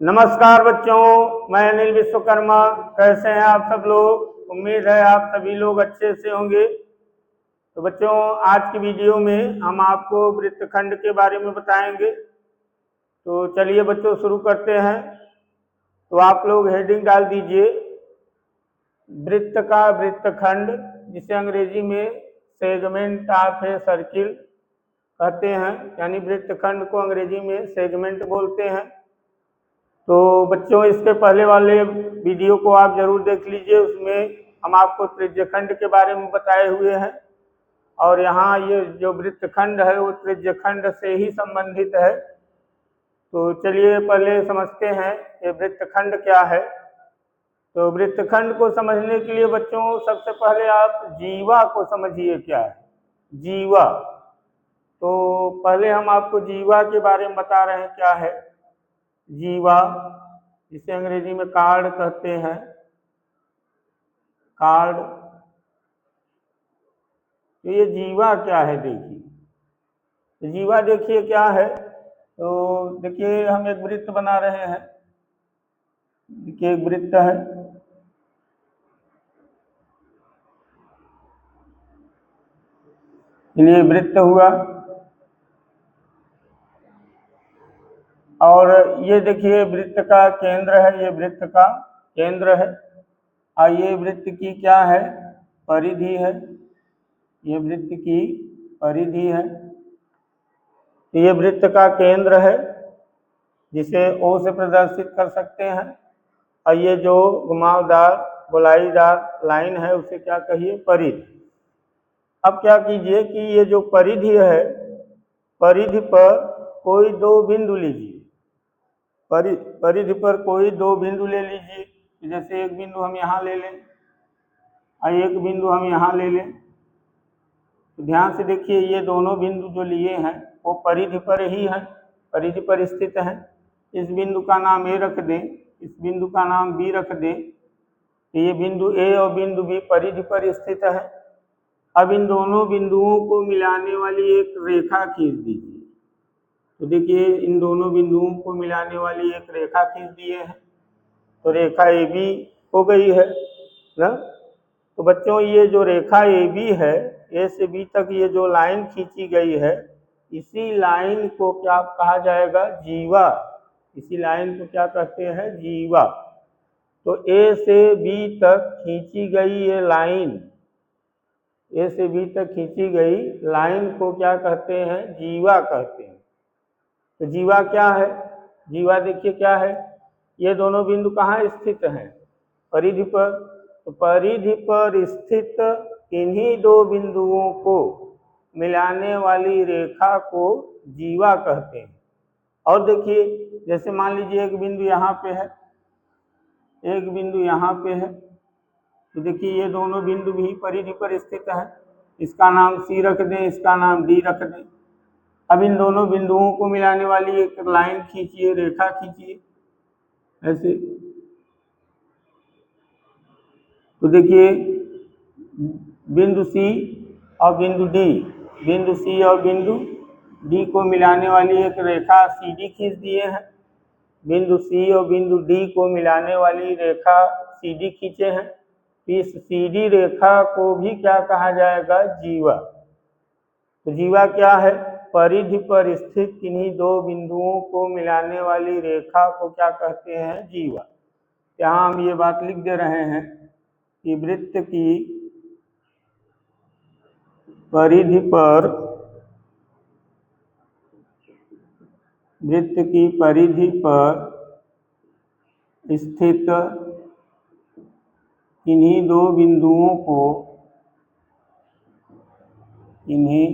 नमस्कार बच्चों, मैं अनिल विश्वकर्मा। कैसे हैं आप सब लोग? उम्मीद है आप सभी लोग अच्छे से होंगे। तो बच्चों, आज की वीडियो में हम आपको वृत्तखंड के बारे में बताएंगे। तो चलिए बच्चों, शुरू करते हैं। तो आप लोग हेडिंग डाल दीजिए, वृत्त का वृत्तखंड, जिसे अंग्रेजी में सेगमेंट ऑफ ए सर्किल कहते हैं, यानी वृत्तखंड को अंग्रेजी में सेगमेंट बोलते हैं। तो बच्चों, इसके पहले वाले वीडियो को आप जरूर देख लीजिए, उसमें हम आपको त्रिज्यखंड के बारे में बताए हुए हैं। और यहाँ ये जो वृत्तखंड है वो त्रिज्यखंड से ही संबंधित है। तो चलिए पहले समझते हैं ये वृत्तखंड क्या है। तो वृत्तखंड को समझने के लिए बच्चों, सबसे पहले आप जीवा को समझिए क्या है जीवा। तो पहले हम आपको जीवा के बारे में बता रहे हैं क्या है जीवा, जिसे अंग्रेजी में कार्ड कहते हैं, कार्ड। तो ये जीवा क्या है देखिए। तो जीवा देखिए क्या है। तो देखिए हम एक वृत्त बना रहे हैं। देखिए एक वृत्त है, ये वृत्त हुआ। और ये देखिए वृत्त का केंद्र है, ये वृत्त का केंद्र है। और ये वृत्त की क्या है? परिधि है। ये वृत्त की परिधि है। ये वृत्त का केंद्र है, जिसे O से प्रदर्शित कर सकते हैं। और ये जो घुमावदार गोलाईदार लाइन है उसे क्या कहिए? परिधि। अब क्या कीजिए कि ये जो परिधि है, परिधि पर कोई दो बिंदु लीजिए। परिधि पर कोई दो बिंदु ले लीजिए। जैसे एक बिंदु हम यहाँ ले लें और एक बिंदु हम यहाँ ले लें। तो ध्यान से देखिए, ये दोनों बिंदु जो लिए हैं वो परिधि पर ही हैं, परिधि पर स्थित हैं। इस बिंदु का नाम A रख दें, इस बिंदु का नाम B रख दें। तो ये बिंदु A और बिंदु B परिधि पर स्थित है। अब इन दोनों बिंदुओं को मिलाने वाली एक रेखा खींच दीजिए। तो देखिए इन दोनों बिंदुओं को मिलाने वाली एक रेखा खींच दिए हैं। तो रेखा AB हो गई है ना। तो बच्चों, ये जो रेखा AB है, A से B तक ये जो लाइन खींची गई है, इसी लाइन को क्या कहा जाएगा? जीवा। इसी लाइन को क्या कहते हैं? जीवा। तो A से B तक खींची गई ये लाइन, A से B तक खींची गई लाइन को क्या कहते हैं? जीवा कहते हैं। तो जीवा क्या है? जीवा देखिए क्या है। ये दोनों बिंदु कहाँ स्थित हैं? परिधि पर। तो परिधि पर स्थित इन्हीं दो बिंदुओं को मिलाने वाली रेखा को जीवा कहते हैं। और देखिए, जैसे मान लीजिए एक बिंदु यहाँ पे है, एक बिंदु यहाँ पे है। तो देखिए ये दोनों बिंदु भी परिधि पर स्थित है। इसका नाम C रख दें, इसका नाम D रख दें। अब इन दोनों बिंदुओं को मिलाने वाली एक लाइन खींचिए, रेखा खींचिए ऐसे। तो देखिए बिंदु C और बिंदु D, बिंदु C और बिंदु D को मिलाने वाली एक रेखा CD खींच दिए हैं। बिंदु C और बिंदु D को मिलाने वाली रेखा CD खींचे हैं। इस CD रेखा को भी क्या कहा जाएगा? जीवा। तो जीवा क्या है? परिधि पर स्थित किन्हीं दो बिंदुओं को मिलाने वाली रेखा को क्या कहते हैं? जीवा। यहाँ हम ये बात लिख दे रहे हैं कि वृत्त की परिधि पर, वृत्त की परिधि पर स्थित इन्हीं दो बिंदुओं को, इन्हीं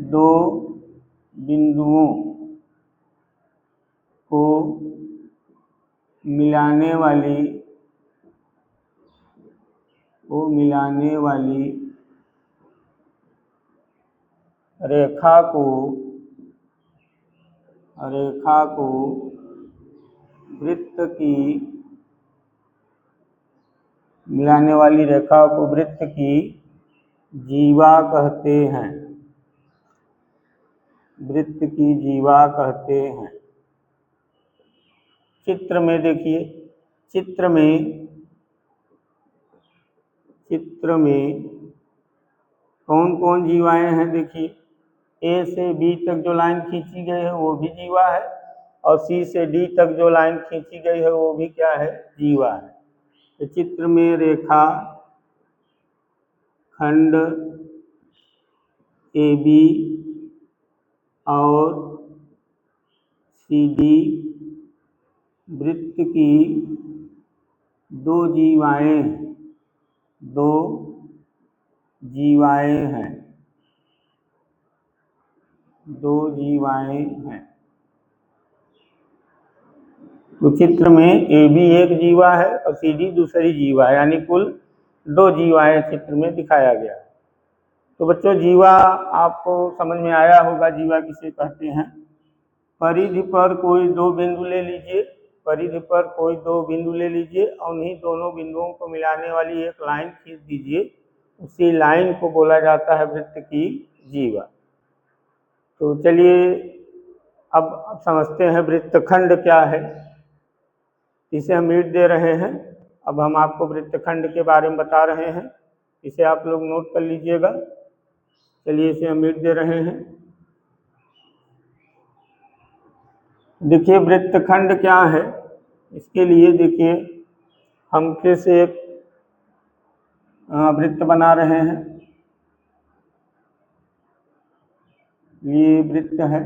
दो बिंदुओं को मिलाने वाली रेखा को वृत्त की, मिलाने वाली रेखा को वृत्त की जीवा कहते हैं, वृत्त की जीवा कहते हैं। चित्र में देखिए, चित्र में कौन कौन जीवाएं हैं। देखिए ए से बी तक जो लाइन खींची गई है वो भी जीवा है, और सी से डी तक जो लाइन खींची गई है वो भी क्या है, जीवा है। तो चित्र में रेखा खंड ए बी और सी डी वृत्त की दो जीवाएं हैं, दो जीवाएं हैं। तो चित्र में ए बी एक जीवा है और सी डी दूसरी जीवा है, यानी कुल दो जीवाएं चित्र में दिखाया गया है। तो बच्चों जीवा आपको समझ में आया होगा, जीवा किसे कहते हैं। परिधि पर कोई दो बिंदु ले लीजिए, परिधि पर कोई दो बिंदु ले लीजिए और उन्हीं दोनों बिंदुओं को मिलाने वाली एक लाइन खींच दीजिए, उसी लाइन को बोला जाता है वृत्त की जीवा। तो चलिए अब समझते हैं वृत्तखंड क्या है। इसे हम मीट दे रहे हैं। अब हम आपको वृत्तखंड के बारे में बता रहे हैं, इसे आप लोग नोट कर लीजिएगा। चलिए इसे हम मीट दे रहे हैं। देखिए वृत्तखंड क्या है, इसके लिए देखिए हम फिर से एक वृत्त बना रहे हैं। ये वृत्त है,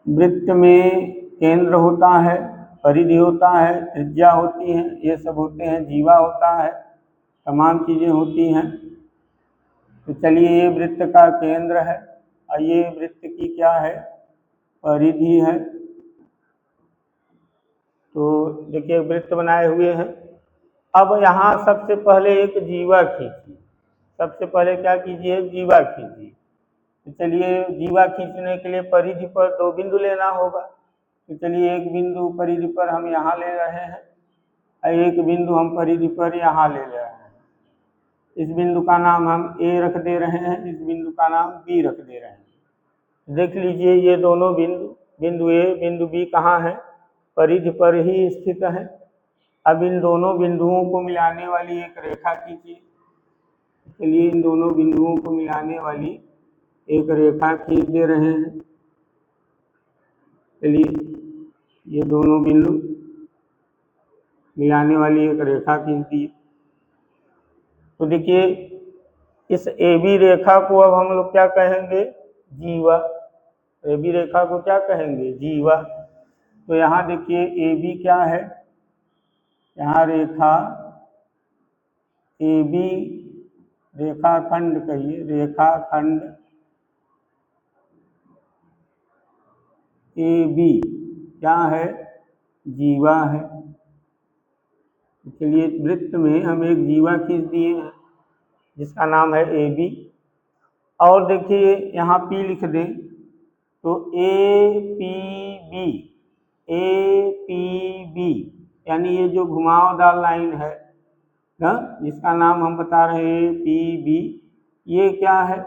वृत्त में केंद्र होता है, परिधि होता है, त्रिज्या होती है, ये सब होते हैं, जीवा होता है, तमाम चीज़ें होती हैं। तो चलिए ये वृत्त का केंद्र है और ये वृत्त की क्या है, परिधि है। तो देखिए वृत्त बनाए हुए हैं। अब यहाँ सबसे पहले एक जीवा खींचिए, सबसे पहले क्या कीजिए, जीवा खींचिए। तो चलिए जीवा खींचने के लिए परिधि पर दो बिंदु लेना होगा। तो चलिए एक बिंदु परिधि पर हम यहाँ ले रहे हैं और एक बिंदु हम परिधि पर यहाँ ले रहे हैं। इस बिंदु का नाम हम ए रख दे रहे हैं, इस बिंदु का नाम बी रख दे रहे हैं। देख लीजिए ये दोनों बिंदु, बिंदु ए बिंदु बी कहाँ है, परिधि पर ही स्थित है। अब इन दोनों बिंदुओं को मिलाने वाली एक रेखा खींचिए। चलिए इन दोनों बिंदुओं को मिलाने वाली एक रेखा खींच दे रहे हैं। चलिए ये दोनों बिंदु मिलाने वाली एक रेखा खींच दी। तो देखिए इस ए बी रेखा को अब हम लोग क्या कहेंगे, जीवा। ए बी रेखा को क्या कहेंगे, जीवा। तो यहाँ देखिए ए बी क्या है, यहाँ रेखा ए बी, रेखाखंड कहिए, रेखाखंड ए बी क्या है, जीवा है। चलिए वृत्त में हम एक जीवा खींच दिए हैं जिसका नाम है ए बी। और देखिए यहाँ पी लिख दें तो A P B, A P B यानी ये जो घुमावदार लाइन है ना, जिसका नाम हम बता रहे हैं पी बी, ये क्या है,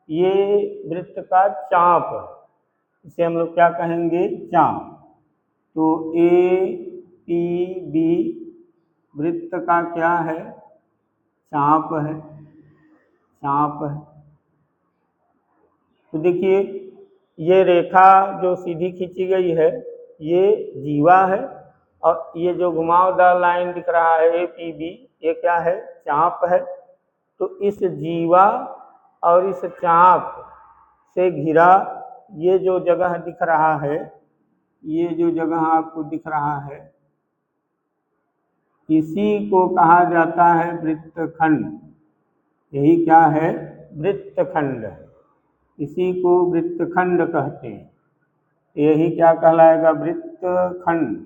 ये वृत्त का चाप है। इसे हम लोग क्या कहेंगे, चाप। तो ए पी बी वृत्त का क्या है, चाप है, चाप है। तो देखिए ये रेखा जो सीधी खींची गई है ये जीवा है, और ये जो घुमावदार लाइन दिख रहा है ए पी बी, ये क्या है, चाप है। तो इस जीवा और इस चाप से घिरा ये जो जगह दिख रहा है, ये जो जगह आपको दिख रहा है, इसी को कहा जाता है वृत्तखंड। यही क्या है, वृत्तखंड है, इसी को वृत्तखंड कहते हैं। यही क्या कहलाएगा, वृत्तखंड,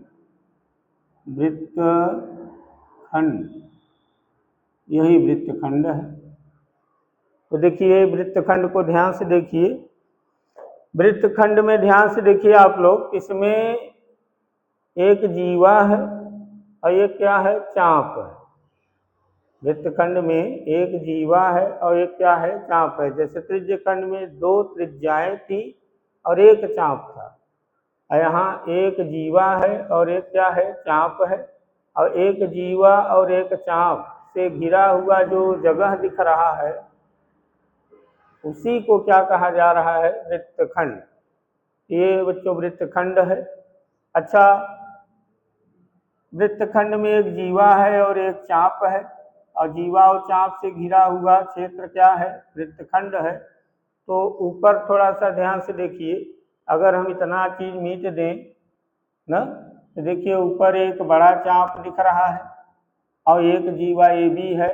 वृत्तखंड, यही वृत्तखंड है। तो देखिए वृत्तखंड को ध्यान से देखिए, वृत्तखंड में ध्यान से देखिए आप लोग, इसमें एक जीवा है और एक क्या है, चाप है। वृत्तखंड में एक जीवा है और एक क्या है, चाप है। जैसे त्रिज्यखंड में दो त्रिज्याएं थी और एक चाप था। और यहाँ एक जीवा है और एक क्या है, चाप है। और एक जीवा और एक चाप से घिरा हुआ जो जगह दिख रहा है उसी को क्या कहा जा रहा है, वृत्तखंड। ये बच्चों वृत्तखंड है। अच्छा, वृत्तखंड में एक जीवा है और एक चाप है, और जीवा और चाप से घिरा हुआ क्षेत्र क्या है, वृत्तखंड है। तो ऊपर थोड़ा सा ध्यान से देखिए, अगर हम इतना चीज मीट दें ना, तो देखिए ऊपर एक बड़ा चाप दिख रहा है और एक जीवा ये भी है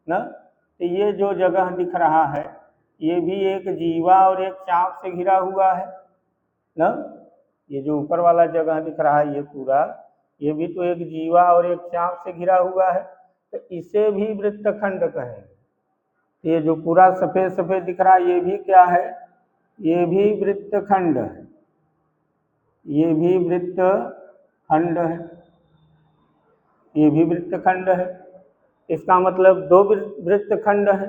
ना। तो ये जो जगह दिख रहा है ये भी एक जीवा और एक चाप से घिरा हुआ है ना। ये जो ऊपर वाला जगह दिख रहा है ये पूरा, ये भी तो एक जीवा और एक चाप से घिरा हुआ है, तो इसे भी वृत्तखंड कहेंगे। ये जो पूरा सफेद सफेद दिख रहा है ये भी क्या है, ये भी वृत्तखंड है। ये भी वृत्तखंड है, ये भी वृत्तखंड है। इसका मतलब दो वृत्तखंड है।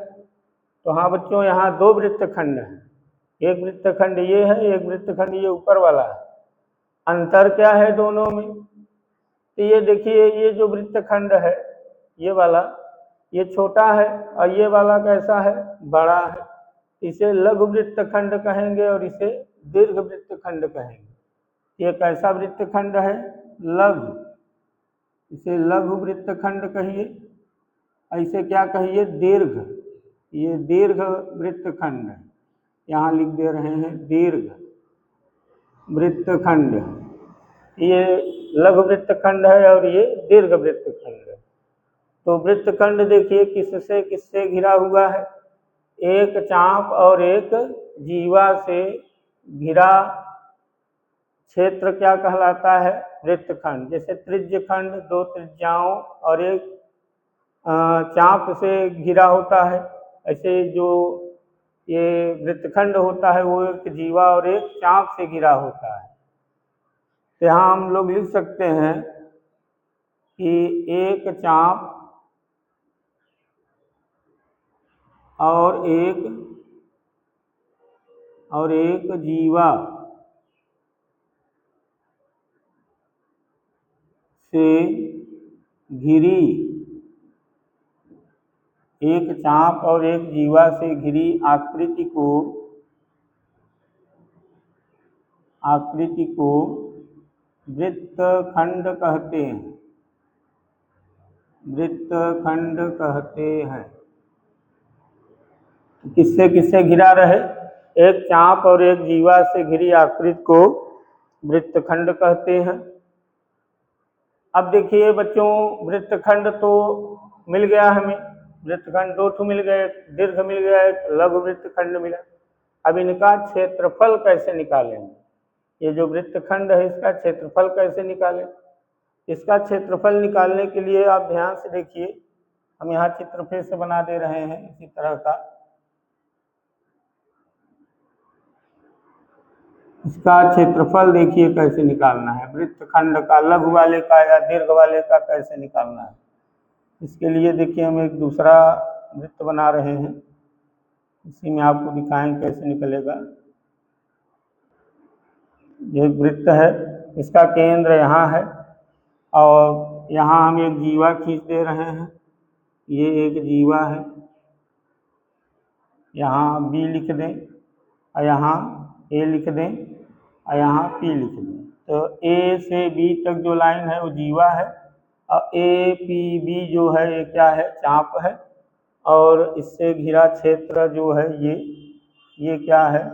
तो हाँ बच्चों, यहाँ दो वृत्तखंड हैं। एक वृत्तखंड ये है, एक वृत्तखंड ये ऊपर वाला है। अंतर क्या है दोनों में, तो ये देखिए ये जो वृत्तखंड है ये वाला, ये छोटा है और ये वाला कैसा है, बड़ा है। इसे लघु वृत्तखंड कहेंगे और इसे दीर्घ वृत्तखंड कहेंगे। ये कैसा वृत्तखंड है, लघु, इसे लघु वृत्तखंड कहिए। ऐसे क्या कहिए, दीर्घ, ये दीर्घ वृत्तखंड है। यहाँ लिख दे रहे हैं दीर्घ वृत्तखंड। ये लघु वृत्तखंड है और ये दीर्घ वृत्तखंड है। तो वृत्तखंड देखिए किससे किससे घिरा हुआ है, एक चाप और एक जीवा से घिरा क्षेत्र क्या कहलाता है, वृत्तखंड। जैसे त्रिज्यखंड दो त्रिज्याओं और एक चाप से घिरा होता है, ऐसे जो ये वृत्तखंड होता है वो एक जीवा और एक चाप से घिरा होता है। तो यहाँ हम लोग लिख सकते हैं कि एक चाप और एक जीवा से घिरी, एक चाप और एक जीवा से घिरी आकृति को वृत्तखंड कहते हैं, वृत्तखंड कहते हैं। किससे किससे घिरा रहे, एक चाप और एक जीवा से घिरी आकृति को वृत्तखंड कहते हैं। अब देखिए बच्चों, वृत्तखंड तो मिल गया हमें, वृत्तखंड दो ठो मिल गए, दीर्घ मिल गया, एक लघु वृत्तखंड मिला। अब इनका क्षेत्रफल कैसे निकालेंगे, ये जो वृत्तखंड है इसका क्षेत्रफल कैसे निकालें। इसका क्षेत्रफल निकालने के लिए आप ध्यान से देखिए, हम यहाँ चित्र फिर से बना दे रहे हैं इसी तरह का। इसका क्षेत्रफल देखिए कैसे निकालना है, वृत्तखंड का, लघु वाले का या दीर्घ वाले का कैसे निकालना है। इसके लिए देखिए हम एक दूसरा वृत्त बना रहे हैं, इसी में आपको दिखाएं कैसे निकलेगा। ये वृत्त है, इसका केंद्र यहाँ है और यहाँ हम एक जीवा खींच दे रहे हैं, ये एक जीवा है। यहाँ बी लिख दें और यहाँ ए लिख दें और यहाँ पी लिख दें। तो ए से बी तक जो लाइन है वो जीवा है और ए पी बी जो है ये क्या है, चाप है। और इससे घिरा क्षेत्र जो है ये क्या है,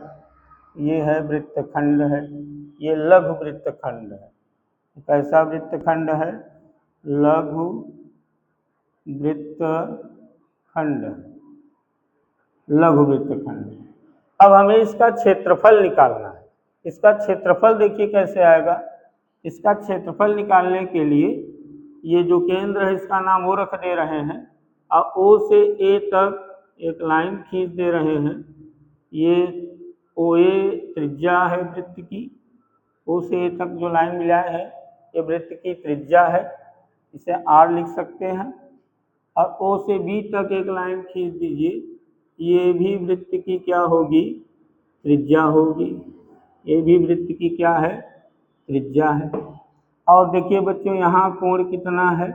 ये है वृत्तखंड है, ये लघु वृत्तखंड है। कैसा वृत्तखंड है, लघु वृत्तखंड, लघु वृत्तखंड। अब हमें इसका क्षेत्रफल निकालना है। इसका क्षेत्रफल देखिए कैसे आएगा, इसका क्षेत्रफल निकालने के लिए ये जो केंद्र है इसका नाम ओ रख दे रहे हैं और ओ से ए तक एक लाइन खींच दे रहे हैं। ये ओ ए त्रिज्या है वृत्त की, ओ से ए तक जो लाइन मिला है ये वृत्त की त्रिज्या है, इसे आर लिख सकते हैं। और ओ से बी तक एक लाइन खींच दीजिए, ये भी वृत्त की क्या होगी, त्रिज्या होगी। ये भी वृत्त की क्या है, त्रिज्या है। और देखिए बच्चों यहाँ कोण कितना है,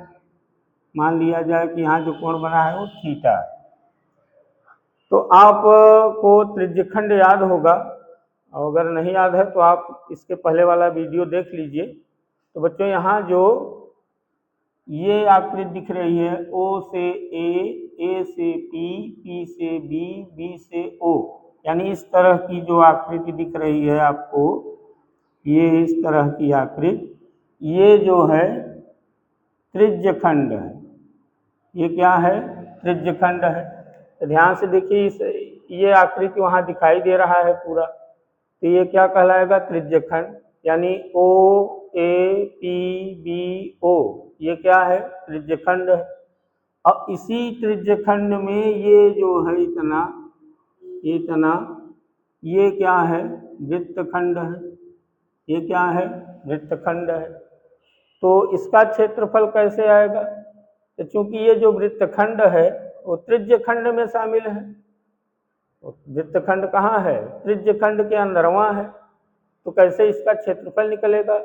मान लिया जाए कि यहाँ जो कोण बना है वो थीटा है। तो आपको त्रिज्यखंड याद होगा, और अगर नहीं याद है तो आप इसके पहले वाला वीडियो देख लीजिए। तो बच्चों यहाँ जो ये आकृति दिख रही है, ओ से ए से पी, पी से बी, बी से ओ, यानी इस तरह की जो आकृति दिख रही है आपको, ये इस तरह की आकृति, ये जो है त्रिज्यखंड है। ये क्या है, त्रिज्यखंड है। तो ध्यान से देखिए, इस ये आकृति वहाँ दिखाई दे रहा है पूरा, तो ये क्या कहलाएगा, त्रिज्यखंड। यानी ओ ए पी बी ओ, ये क्या है, त्रिज्यखंड है। और इसी त्रिज्यखंड में ये जो है इतना, ये क्या है, वृत्तखंड है। ये क्या है, वृत्तखंड है। तो इसका क्षेत्रफल कैसे आएगा, तो चूंकि ये जो वृत्तखंड है वो त्रिज्यखंड में शामिल है। वृत्तखंड कहाँ है, त्रिज्यखंड के अंदरवा है, तो कैसे इसका क्षेत्रफल निकलेगा।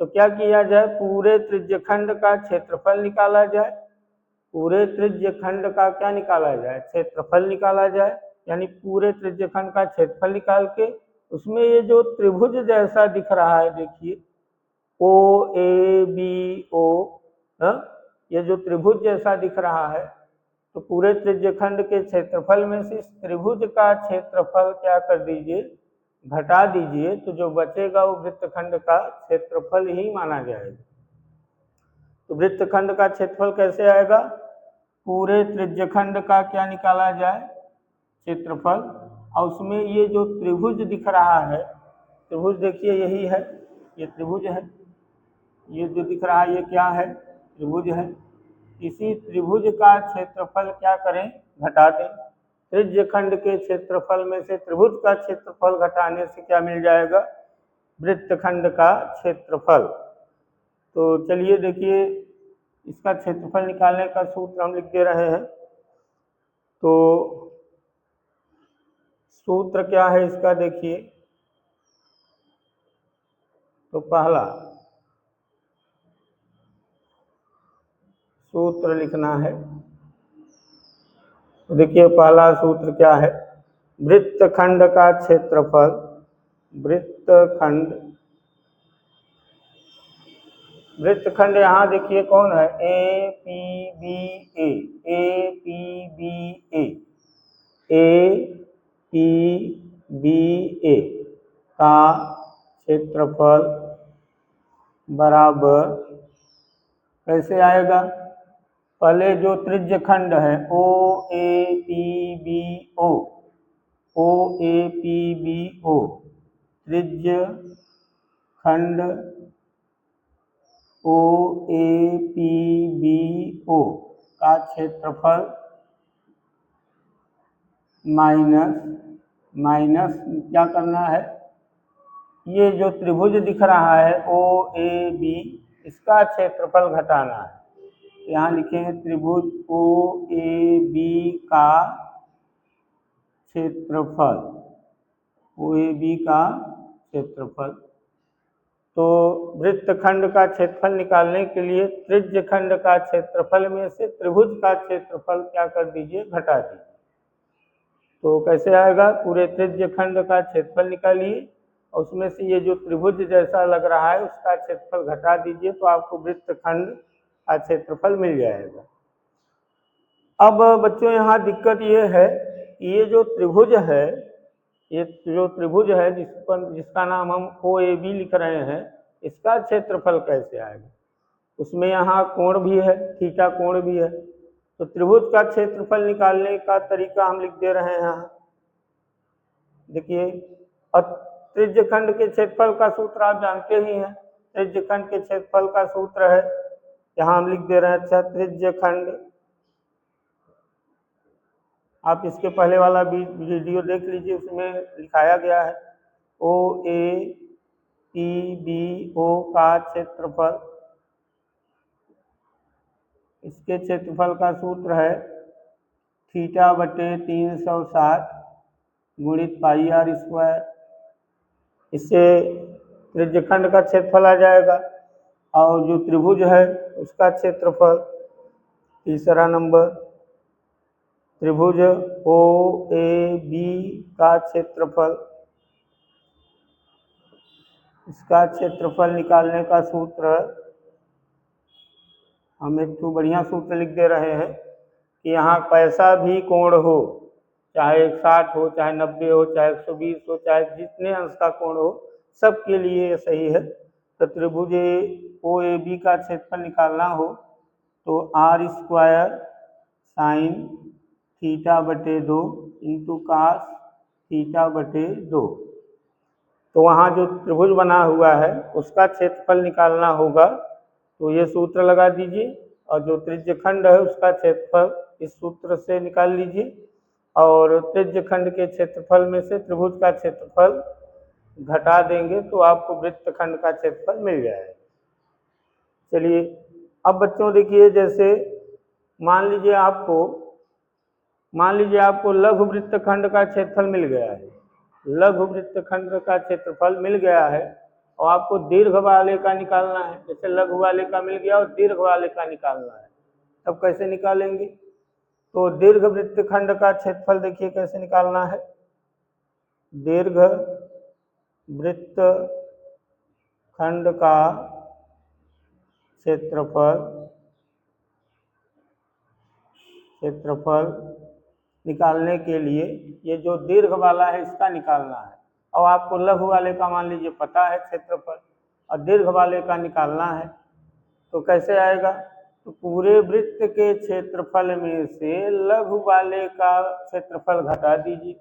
तो क्या किया जाए, पूरे त्रिज्यखंड का क्षेत्रफल निकाला जाए। पूरे त्रिज्यखंड का क्या निकाला जाए, क्षेत्रफल निकाला जाए। यानी पूरे त्रिज्यखंड का क्षेत्रफल निकाल के उसमें ये जो त्रिभुज जैसा दिख रहा है, देखिए ओ ए बी ओ, ये जो त्रिभुज जैसा दिख रहा है, तो पूरे त्रिज्यखंड के क्षेत्रफल में से इस त्रिभुज का क्षेत्रफल क्या कर दीजिए, घटा दीजिए, तो जो बचेगा वो वृत्तखंड का क्षेत्रफल ही माना जाएगा। तो वृत्तखंड का क्षेत्रफल कैसे आएगा, पूरे त्रिज्यखंड का क्या निकाला जाए, क्षेत्रफल, और उसमें ये जो त्रिभुज दिख रहा है, त्रिभुज देखिए यही है, ये त्रिभुज है, ये जो दिख रहा है ये क्या है, त्रिभुज है। इसी त्रिभुज का क्षेत्रफल क्या करें, घटा दें। त्रिज्यखंड के क्षेत्रफल में से त्रिभुज का क्षेत्रफल घटाने से क्या मिल जाएगा, वृत्तखंड का क्षेत्रफल। तो चलिए देखिए, इसका क्षेत्रफल निकालने का सूत्र हम लिख दे रहे हैं। तो सूत्र क्या है इसका, देखिए, तो पहला सूत्र लिखना है। तो देखिए पहला सूत्र क्या है, वृत्तखंड का क्षेत्रफल, वृत्तखंड यहाँ देखिए कौन है, A P B A, A P B A, A P B A का क्षेत्रफल बराबर कैसे आएगा, पहले जो त्रिज्यखंड है O A P B O, O A P B O, त्रिज्यखंड O A P B O का क्षेत्रफल माइनस क्या करना है, ये जो त्रिभुज दिख रहा है ओ ए बी, इसका क्षेत्रफल घटाना है। यहाँ लिखेंगे त्रिभुज ओ ए बी का क्षेत्रफल, ओ ए बी का क्षेत्रफल। तो वृत्तखंड का क्षेत्रफल निकालने के लिए त्रिज्यखंड का क्षेत्रफल में से त्रिभुज का क्षेत्रफल क्या कर दीजिए, घटा दीजिए। तो कैसे आएगा, पूरे त्रिज्यखंड का क्षेत्रफल निकालिए और उसमें से ये जो त्रिभुज जैसा लग रहा है उसका क्षेत्रफल घटा दीजिए, तो आपको वृत्तखंड का क्षेत्रफल मिल जाएगा। अब बच्चों यहाँ दिक्कत ये है, ये जो त्रिभुज है, ये जो त्रिभुज है जिसका नाम हम ओ ए बी लिख रहे हैं, इसका क्षेत्रफल कैसे आएगा। उसमें यहाँ कोण भी है, थीटा कोण भी है। तो त्रिभुज का क्षेत्रफल निकालने का तरीका हम लिख दे रहे हैं यहाँ, देखिए। और त्रिज्यखंड के क्षेत्रफल का सूत्र आप जानते ही हैं, त्रिज्यखंड के क्षेत्रफल का सूत्र है, यहाँ हम लिख दे रहे हैं। अच्छा, त्रिज्यखंड, आप इसके पहले वाला वीडियो देख लीजिए, उसमें लिखाया गया है O A P B O का क्षेत्रफल, इसके क्षेत्रफल का सूत्र है थीटा बटे 360 गुणित पाई आर स्क्वायर। इससे त्रिज्यखंड का क्षेत्रफल आ जाएगा। और जो त्रिभुज है उसका क्षेत्रफल, तीसरा नंबर त्रिभुज ओ ए बी का क्षेत्रफल, इसका क्षेत्रफल निकालने का सूत्र हम एक तो बढ़िया सूत्र लिख दे रहे हैं कि यहाँ कैसा भी कोण हो, चाहे 60 हो, चाहे 90 हो, चाहे 120 हो, चाहे जितने अंश का कोण हो, सबके लिए ये सही है। तो त्रिभुज ओ ए बी का क्षेत्रफल निकालना हो तो r स्क्वायर साइन थीटा बटे 2 इंटू कास थीटा बटे 2। तो वहाँ जो त्रिभुज बना हुआ है उसका क्षेत्रफल निकालना होगा, तो ये सूत्र लगा दीजिए। और जो त्रिज्यखंड है उसका क्षेत्रफल इस सूत्र से निकाल लीजिए, और त्रिज्यखंड के क्षेत्रफल में से त्रिभुज का क्षेत्रफल घटा देंगे तो आपको वृत्तखंड का क्षेत्रफल मिल जाएगा। चलिए अब बच्चों देखिए, जैसे मान लीजिए आपको लघु वृत्तखंड का क्षेत्रफल मिल गया है, लघु वृत्तखंड का क्षेत्रफल मिल गया है और आपको दीर्घ वाले का निकालना है। जैसे लघु वाले का मिल गया और दीर्घ वाले का निकालना है, तब कैसे निकालेंगे? तो दीर्घ वृत्तखंड का क्षेत्रफल देखिए कैसे निकालना है। दीर्घ वृत्तखंड का क्षेत्रफल निकालने के लिए ये जो दीर्घ वाला है इसका निकालना है, और आपको लघु वाले का मान लीजिए पता है क्षेत्रफल, और दीर्घ वाले का निकालना है। तो कैसे आएगा? तो पूरे वृत्त के क्षेत्रफल में से लघु वाले का क्षेत्रफल घटा दीजिए।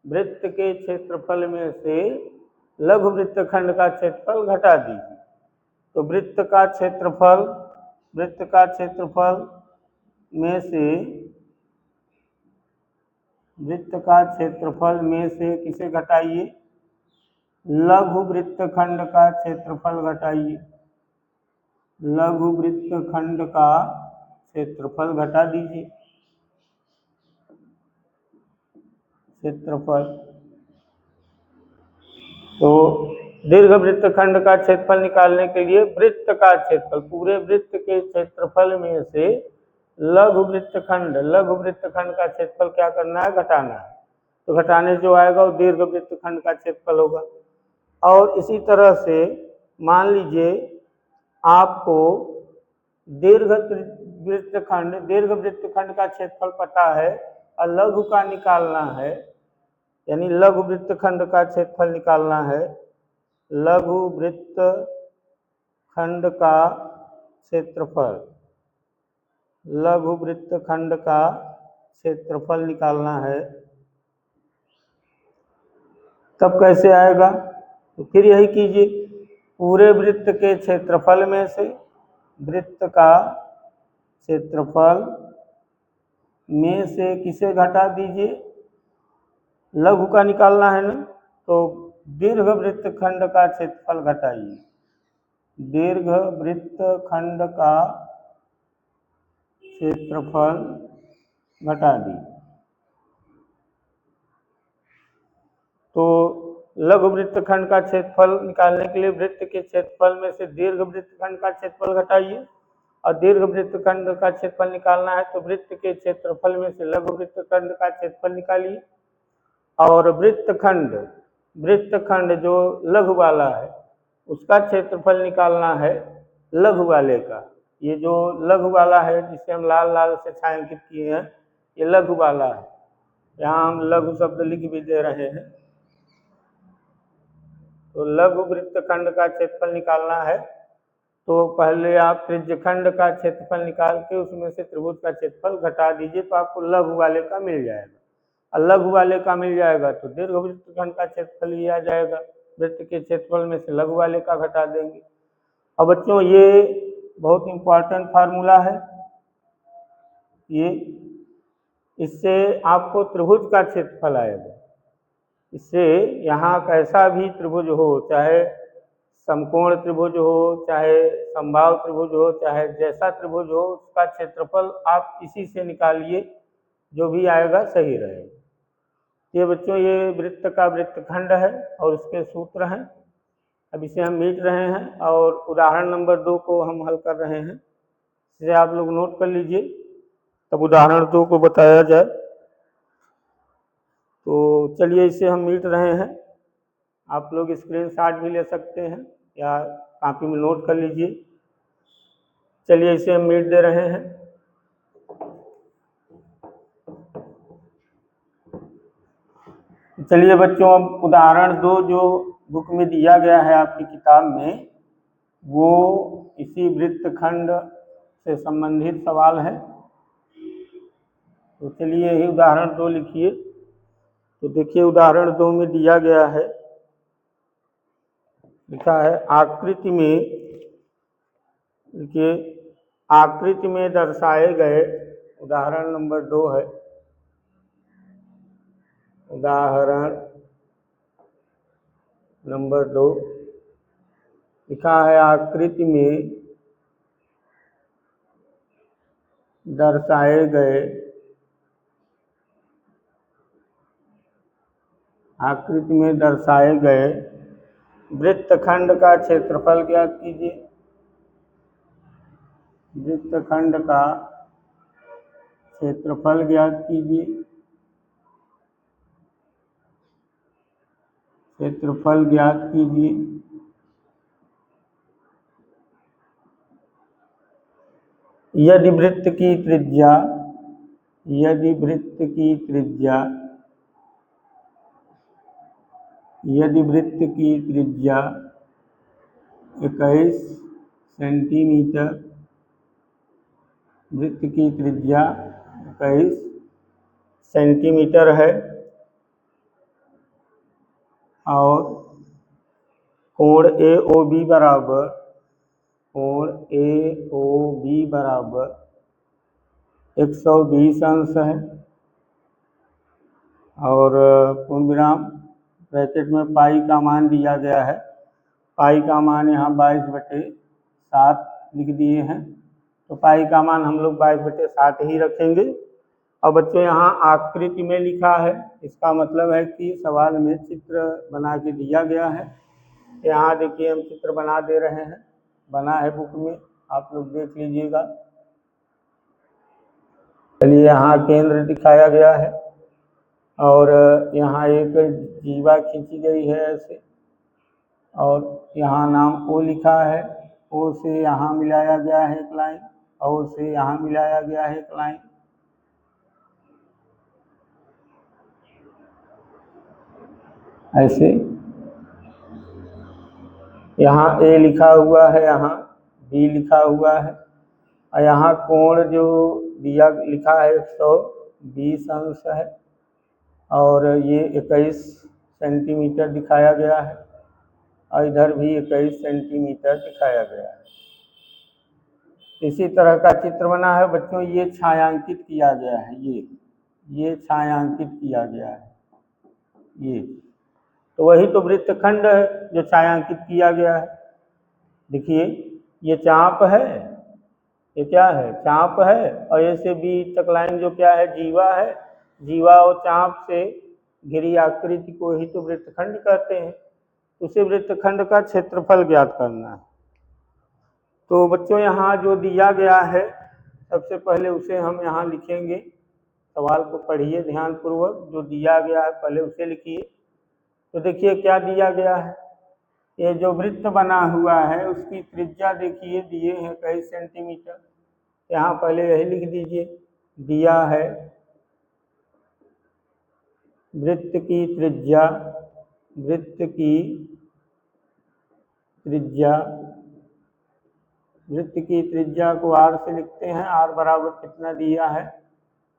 वृत्त के क्षेत्रफल में से लघु वृत्तखंड का क्षेत्रफल घटा दीजिए। तो वृत्त का क्षेत्रफल में से किसे घटाइए? लघु वृत्तखंड का क्षेत्रफल घटाइए। लघु वृत्तखंड का क्षेत्रफल घटा दीजिए। क्षेत्रफल तो दीर्घ वृत्तखंड का क्षेत्रफल निकालने के लिए वृत्त का क्षेत्रफल, पूरे वृत्त के क्षेत्रफल में से लघु वृत्तखंड का क्षेत्रफल क्या करना है? घटाना है। तो घटाने जो आएगा वो दीर्घ वृत्तखंड का क्षेत्रफल होगा। और इसी तरह से मान लीजिए आपको दीर्घ वृत्तखंड का क्षेत्रफल पता है और लघु का निकालना है, यानी लघु वृत्तखंड का क्षेत्रफल निकालना है। लघु वृत्तखंड का क्षेत्रफल निकालना है, तब कैसे आएगा? तो फिर यही कीजिए, पूरे वृत्त के क्षेत्रफल में से वृत्त का क्षेत्रफल में से किसे घटा दीजिए? लघु का निकालना है ना, तो दीर्घ वृत्तखंड का क्षेत्रफल घटाइए। दीर्घ वृत्तखंड का क्षेत्रफल घटा दीजिए। तो लघु वृत्तखंड का क्षेत्रफल निकालने के लिए वृत्त के क्षेत्रफल में से दीर्घ वृत्तखंड का क्षेत्रफल घटाइए, और दीर्घ वृत्तखंड का क्षेत्रफल निकालना है तो वृत्त के क्षेत्रफल में से लघु वृत्तखंड का क्षेत्रफल निकालिए। और वृत्तखंड जो लघु वाला है उसका क्षेत्रफल निकालना है लघु वाले का। ये जो लघु वाला है जिसे हम लाल लाल से छायांकित किए हैं, ये लघु वाला है। यहाँ हम लघु शब्द लिख भी दे रहे हैं। तो लघु वृत्तखंड का क्षेत्रफल निकालना है तो पहले आप त्रिज्यखंड का क्षेत्रफल निकाल के उसमें से त्रिभुज का क्षेत्रफल घटा दीजिए, तो आपको लघु वाले का मिल जाएगा। और लघु वाले का मिल जाएगा तो दीर्घ वृत्तखंड का क्षेत्रफल ही आ जाएगा। वृत्त के क्षेत्रफल में से लघु वाले का घटा देंगे। अब बच्चों ये बहुत इंपॉर्टेंट फार्मूला है, ये इससे आपको त्रिभुज का क्षेत्रफल आएगा। इससे यहाँ कैसा भी त्रिभुज हो, चाहे समकोण त्रिभुज हो, चाहे समबाहु त्रिभुज हो, चाहे जैसा त्रिभुज हो, उसका क्षेत्रफल आप इसी से निकालिए, जो भी आएगा सही रहेगा। ये बच्चों ये वृत्त का वृत्तखंड है और उसके सूत्र हैं। अब इसे हम मीट रहे हैं और उदाहरण नंबर 2 को हम हल कर रहे हैं। इसे आप लोग नोट कर लीजिए, तब उदाहरण 2 को बताया जाए। तो चलिए इसे हम मीट रहे हैं। आप लोग स्क्रीनशॉट भी ले सकते हैं या कॉपी में नोट कर लीजिए। चलिए इसे हम मीट दे रहे हैं। चलिए बच्चों, अब उदाहरण 2 जो बुक में दिया गया है आपकी किताब में, वो इसी वृत्तखंड से संबंधित सवाल है। तो चलिए यही उदाहरण 2 लिखिए। तो देखिए उदाहरण 2 में दिया गया है, लिखा है आकृति में, देखिए आकृति में दर्शाए गए, उदाहरण नंबर 2 है, उदाहरण नंबर 2 लिखा है आकृति में दर्शाए गए, आकृति में दर्शाए गए वृत्तखंड का क्षेत्रफल ज्ञात कीजिए। वृत्तखंड का क्षेत्रफल ज्ञात कीजिए। क्षेत्रफल ज्ञात कीजिए। यदि वृत्त की त्रिज्या, यदि वृत्त की त्रिज्या, यदि वृत्त की त्रिज्या 21 सेंटीमीटर, वृत्त की त्रिज्या 21 सेंटीमीटर है और कोण AOB बराबर, कोण AOB बराबर 120 अंश है और पूर्ण विराम ब्रैकेट में पाई का मान दिया गया है। पाई का मान यहाँ 22/7 लिख दिए हैं। तो पाई का मान हम लोग 22/7 ही रखेंगे। और बच्चों यहाँ आकृति में लिखा है, इसका मतलब है कि सवाल में चित्र बना के दिया गया है। यहाँ देखिए हम चित्र बना दे रहे हैं, बना है बुक में, आप लोग देख लीजिएगा। चलिए यहाँ केंद्र दिखाया गया है और यहाँ एक जीवा खींची गई है ऐसे, और यहाँ नाम O लिखा है। O से यहाँ मिलाया गया है एक लाइन, O से यहाँ मिलाया गया है एक लाइन। ऐसे यहाँ A लिखा हुआ है, यहाँ B लिखा हुआ है और यहाँ कोण जो दिया लिखा है 120 अंश है और ये 21 सेंटीमीटर दिखाया गया है और इधर भी 21 सेंटीमीटर दिखाया गया है। इसी तरह का चित्र बना है बच्चों, ये छायांकित किया गया है, ये छायांकित किया गया है, ये तो वही तो वृत्तखंड है जो छायांकित किया गया है। देखिए ये चाप है, ये क्या है, चाप है, और ए से बी तक लाइन जो क्या है, जीवा है। जीवा और चाप से घिरी आकृति को ही तो वृत्तखंड कहते हैं। उसे वृत्तखंड का क्षेत्रफल ज्ञात करना है। तो बच्चों यहाँ जो दिया गया है, सबसे पहले उसे हम यहाँ लिखेंगे। सवाल को पढ़िए ध्यानपूर्वक, जो दिया गया है पहले उसे लिखिए। तो देखिए क्या दिया गया है, ये जो वृत्त बना हुआ है उसकी त्रिज्या देखिए दिए हैं 21 सेंटीमीटर। यहाँ पहले यही लिख दीजिए, दिया है वृत्त की त्रिज्या, वृत्त की त्रिज्या, वृत्त की त्रिज्या को R से लिखते हैं। R बराबर कितना दिया है,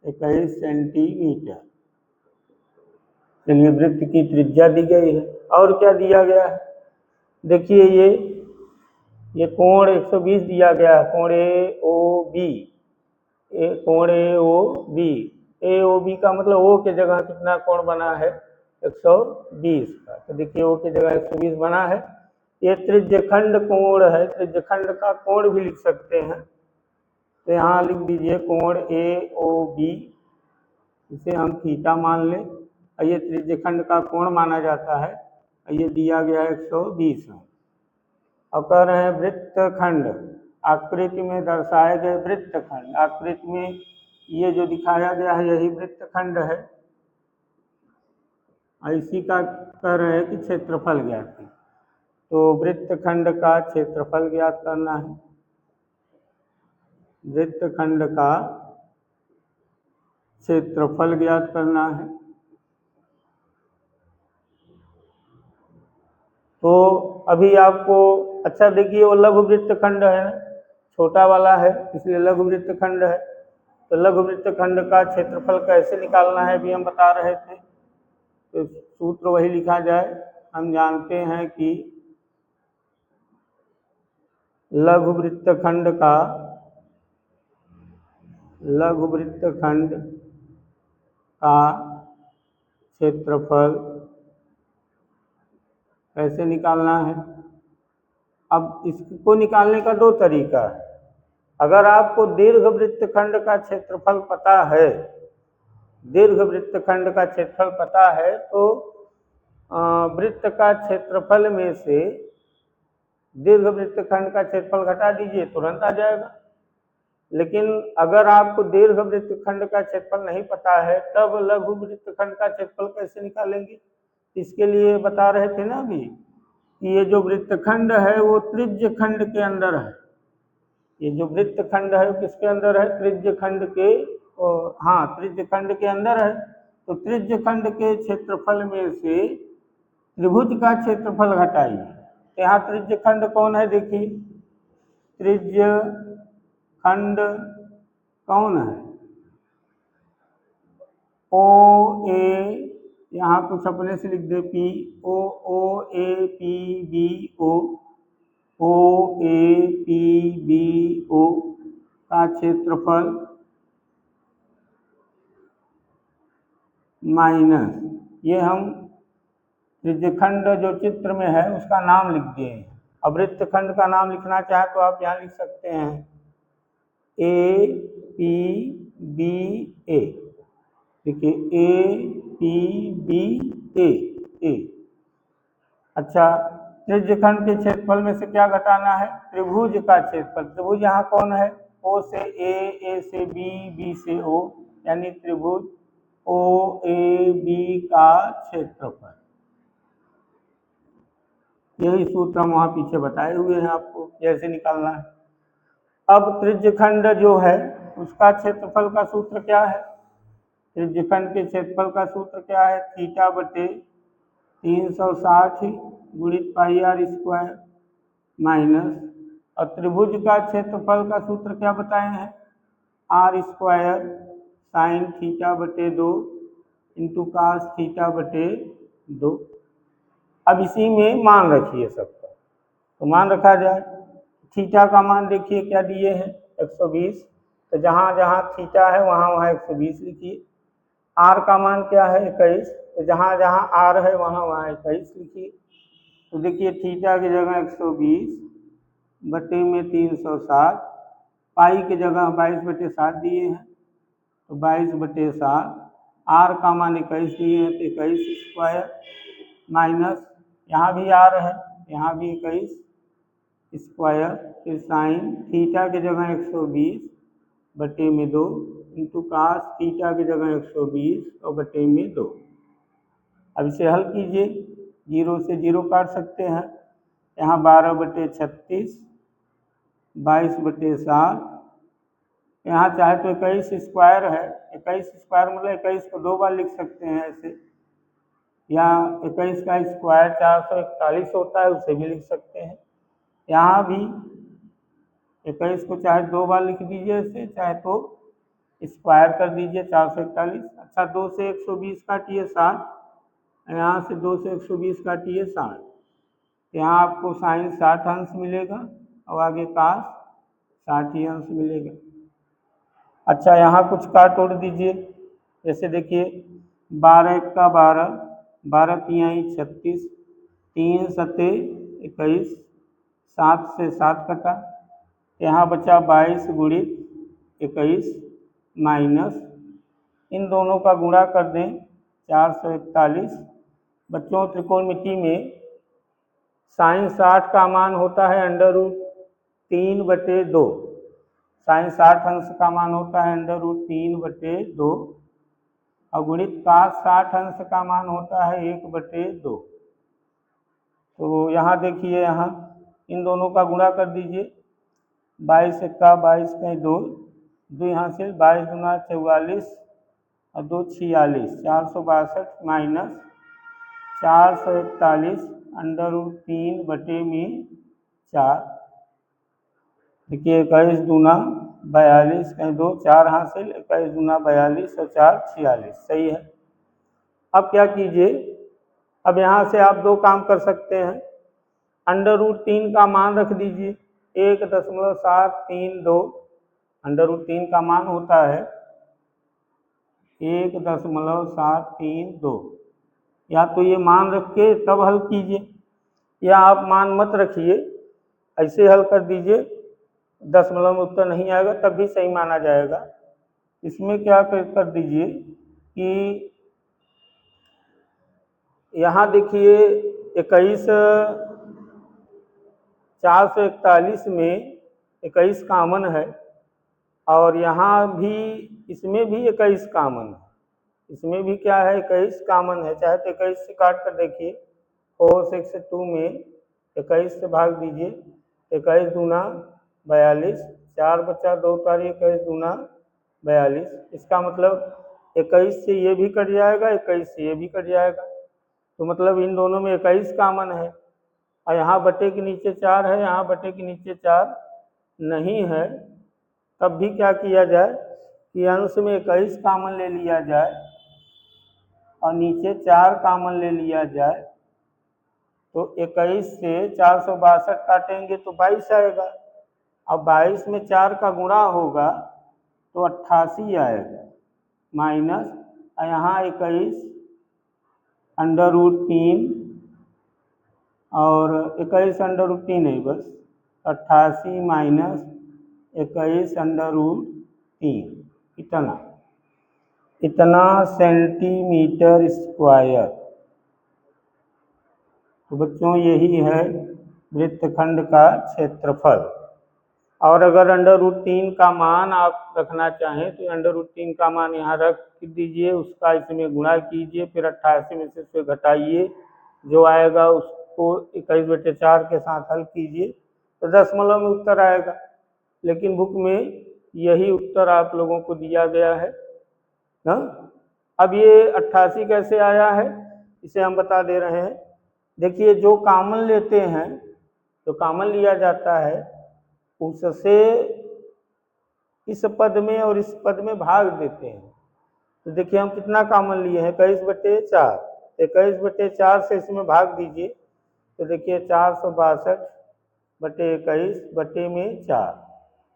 21 सेंटीमीटर। चलिए वृत्त की त्रिज्या दी गई है। और क्या दिया गया है, देखिए ये कोण 120 दिया गया है, कोण AOB, कोण AOB। AOB का मतलब O के जगह कितना कोण बना है, 120 का। तो देखिए O के जगह 120 बना है। ये त्रिज्यखंड कोण है, त्रिज्यखंड का कोण भी लिख सकते हैं। तो यहाँ लिख दीजिए कोण AOB, इसे हम थीटा मान लें। और ये त्रिज्यखंड का कोण माना जाता है, ये दिया गया है 120 है। अब कह रहे हैं वृत्तखंड, आकृति में दर्शाए गए वृत्तखंड, आकृति में ये जो दिखाया गया है यही वृत्तखंड है। इसी का कह रहे हैं कि क्षेत्रफल ज्ञात है, तो वृत्तखंड का क्षेत्रफल ज्ञात करना है। वृत्तखंड का क्षेत्रफल ज्ञात करना है। तो अभी आपको, अच्छा देखिए वो लघु वृत्तखंड है, छोटा वाला है इसलिए लघु वृत्तखंड है। तो लघु वृत्तखंड का क्षेत्रफल कैसे निकालना है भी हम बता रहे थे। तो सूत्र वही लिखा जाए। हम जानते हैं कि लघु वृत्तखंड का क्षेत्रफल कैसे निकालना है। अब इसको निकालने का दो तरीका है। अगर आपको दीर्घ वृत्तखंड का क्षेत्रफल पता है, दीर्घ वृत्तखंड का क्षेत्रफल पता है, तो वृत्त का क्षेत्रफल में से दीर्घ वृत्तखंड का क्षेत्रफल घटा दीजिए, तुरंत आ जाएगा। लेकिन अगर आपको दीर्घ वृत्तखंड का क्षेत्रफल नहीं पता है, तब लघु वृत्तखंड का क्षेत्रफल कैसे निकालेंगे। इसके लिए बता रहे थे ना अभी कि ये जो वृत्तखंड है वो त्रिज्यखंड के अंदर है। ये जो वृत्तखंड है किसके अंदर है, त्रिज्यखंड के, हाँ त्रिज्यखंड के अंदर है। तो त्रिज्यखंड के क्षेत्रफल में से त्रिभुज का क्षेत्रफल घटाइए। यहाँ त्रिज्यखंड कौन है, देखिए त्रिज्यखंड कौन है, ओ ए, यहाँ कुछ अपने से लिख दे, P O, O A P B O, O A P B O का क्षेत्रफल माइनस, ये हम त्रिज्यखंड जो चित्र में है उसका नाम लिख दिए हैं। अब वृत्तखंड का नाम लिखना चाहे तो आप यहाँ लिख सकते हैं ए पी बी ए। देखिए ए पी बी ए। अच्छा, त्रिज्यखंड के क्षेत्रफल में से क्या घटाना है, त्रिभुज का क्षेत्रफल। त्रिभुज यहाँ कौन है, ओ से ए से बी, बी से ओ, यानी त्रिभुज ओ ए बी का क्षेत्रफल। यही सूत्र हम वहाँ पीछे बताए हुए हैं आपको कैसे निकालना है। अब त्रिज्यखंड जो है उसका क्षेत्रफल का सूत्र क्या है, त्रिज्यखंड के क्षेत्रफल का सूत्र क्या है, थीटा बटे 360 गुणित पाई आर स्क्वायर माइनस, और त्रिभुज का क्षेत्रफल का सूत्र क्या बताए हैं, आर स्क्वायर साइन थीटा बटे 2 इंटू कास थीटा बटे 2। अब इसी में मान रखिए सबका, तो मान रखा जाए। थीटा का मान देखिए क्या दिए हैं 120, तो जहाँ जहाँ थीटा है वहाँ वहाँ 120 लिखिए। आर का मान क्या है 21, तो जहाँ जहाँ आर है वहाँ वहाँ 21 लिखिए। तो देखिए थीटा की जगह 120 बटे में 360, पाई की जगह 22/7 दिए हैं, तो 22/7। आर का मान 21 दिए हैं तो 21 स्क्वायर माइनस, यहाँ भी आर है, यहाँ भी 21 स्क्वायर, फिर साइन थीटा की जगह 120 बटे में 2 इंटू कास थीटा की जगह 120 और बटे में 2। अब इसे हल कीजिए, 0 से 0 काट सकते हैं। यहाँ 12/36, 22/7, यहाँ चाहे तो 21 स्क्वायर है, 21 स्क्वायर मतलब 21 को 2 बार लिख सकते हैं ऐसे, या 21 का स्क्वायर 441 होता है, उसे भी लिख सकते हैं। यहाँ भी 21 को चाहे 2 बार लिख दीजिए ऐसे, चाहे तो स्क्वायर कर दीजिए 441। अच्छा, 2 से 120 काटिए 60, यहाँ से 2 से 120 काटिए 60, यहाँ आपको साइन 60 अंश मिलेगा और आगे कास 60 ही अंश मिलेगा। अच्छा, यहाँ कुछ काट उड़ दीजिए, जैसे देखिए 12 का 12, 12 तिहाई 36, 3 सते 21, 7 से 7 कटा, यहाँ बचा 22 गुणित 21 माइनस, इन दोनों का गुणा कर दें 441। बच्चों त्रिकोणमिति में साइन 60 का मान होता है √3/2। साइन 60 अंश का मान होता है √3/2 और गुणित cos 60 अंश का मान होता है 1/2। तो यहाँ देखिए, यहाँ इन दोनों का गुणा कर दीजिए। 22 का 22 कहीं 2 यहाँ से 22 गुना 44 और 2 46। 462 माइनस 441 √3/4। देखिए 21 दूना 42 कहीं 2 4 हासिल, 21 दूना 42 और 4 46। सही है। अब क्या कीजिए, अब यहाँ से आप दो काम कर सकते हैं। √3 का मान रख दीजिए 1.732। √3 का मान होता है 1.732। या तो ये मान रख के तब हल कीजिए, या आप मान मत रखिए, ऐसे हल कर दीजिए। दशमलव में उत्तर नहीं आएगा तब भी सही माना जाएगा। इसमें क्या कर दीजिए कि यहाँ देखिए 21 441 में 21 कामन है और यहाँ भी इसमें भी 21 कामन है। इसमें भी क्या है, 21 कामन है। चाहे तो 21 से काट कर देखिए। 4 6 2 में 21 से भाग दीजिए। 21 दूना 42, 4 बचा 2 तारी 21 दूना 42। इसका मतलब 21 से ये भी कट जाएगा, 21 से ये भी कट जाएगा। तो मतलब इन दोनों में 21 कामन है और यहाँ बटे के नीचे 4 है, यहाँ बटे के नीचे 4 नहीं है। तब भी क्या किया जाए कि अंश में 21 कामन ले लिया जाए और नीचे 4 कामन ले लिया जाए। तो 21 से 462 काटेंगे तो 22 आएगा। अब 22 में 4 का गुणा होगा तो 88 आएगा, माइनस यहाँ 21 √3 और 21 √3 नहीं, बस 88 माइनस 21 √3 इतना सेंटीमीटर स्क्वायर। तो बच्चों यही है वृत्तखंड का क्षेत्रफल। और अगर √3 का मान आप रखना चाहें तो √3 का मान यहाँ रख दीजिए, उसका इसमें गुणा कीजिए, फिर 88 में से उससे घटाइए, जो आएगा उसको 21/4 के साथ हल कीजिए तो दशमलव में उत्तर आएगा। लेकिन बुक में यही उत्तर आप लोगों को दिया गया है ना। अब ये 88 कैसे आया है इसे हम बता दे रहे हैं। देखिए, जो कामन लेते हैं, जो कामन लिया जाता है उससे इस पद में और इस पद में भाग देते हैं। तो देखिए हम कितना कामन लिए हैं, 21/4। 21/4 से इसमें भाग दीजिए तो देखिए 462/21/4।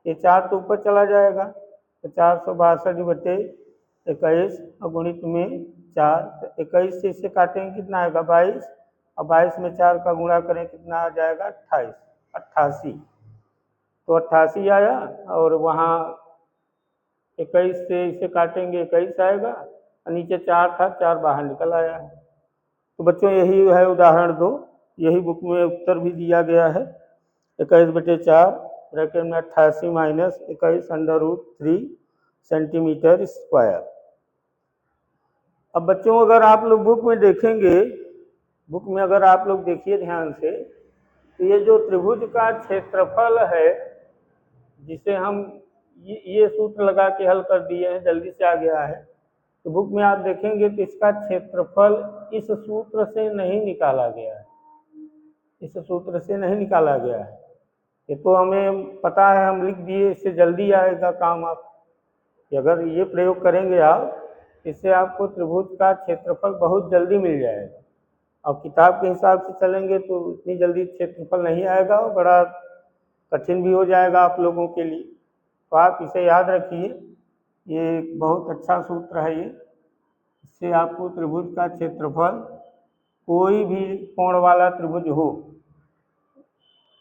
ये 4 तो ऊपर चला जाएगा तो 462/21 और गुणित में 4। 21 से इसे काटेंगे कितना आएगा 22 और 22 में 4 का गुणा करें कितना आ जाएगा 28, 88। तो 88 आया और वहाँ 21 से इसे काटेंगे 21 आएगा और नीचे 4 था, 4 बाहर निकल आया है। तो बच्चों यही है उदाहरण 2। यही बुक में उत्तर भी दिया गया है 21/4 ब्रैकेट में 88 माइनस 21 √3 सेंटीमीटर स्क्वायर। अब बच्चों अगर आप लोग बुक में देखेंगे, बुक में अगर आप लोग देखिए ध्यान से, तो ये जो त्रिभुज का क्षेत्रफल है, जिसे हम ये सूत्र लगा के हल कर दिए हैं, जल्दी से आ गया है। तो बुक में आप देखेंगे तो इसका क्षेत्रफल इस सूत्र से नहीं निकाला गया है, इस सूत्र से नहीं निकाला गया है। ये तो हमें पता है, हम लिख दिए, इससे जल्दी आएगा काम। आप अगर ये प्रयोग करेंगे आप, इससे आपको त्रिभुज का क्षेत्रफल बहुत जल्दी मिल जाएगा। और किताब के हिसाब से चलेंगे तो इतनी जल्दी क्षेत्रफल नहीं आएगा और बड़ा कठिन भी हो जाएगा आप लोगों के लिए। तो आप इसे याद रखिए, ये बहुत अच्छा सूत्र है। ये इससे आपको त्रिभुज का क्षेत्रफल, कोई भी कोण वाला त्रिभुज हो,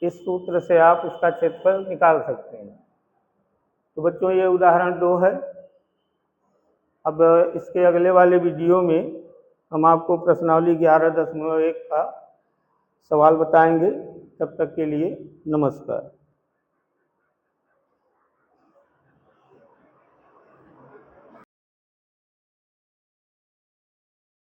इस सूत्र से आप उसका क्षेत्रफल निकाल सकते हैं। तो बच्चों ये उदाहरण 2 है। अब इसके अगले वाले वीडियो में हम आपको प्रश्नावली 11.1 का सवाल बताएंगे। तब तक के लिए नमस्कार।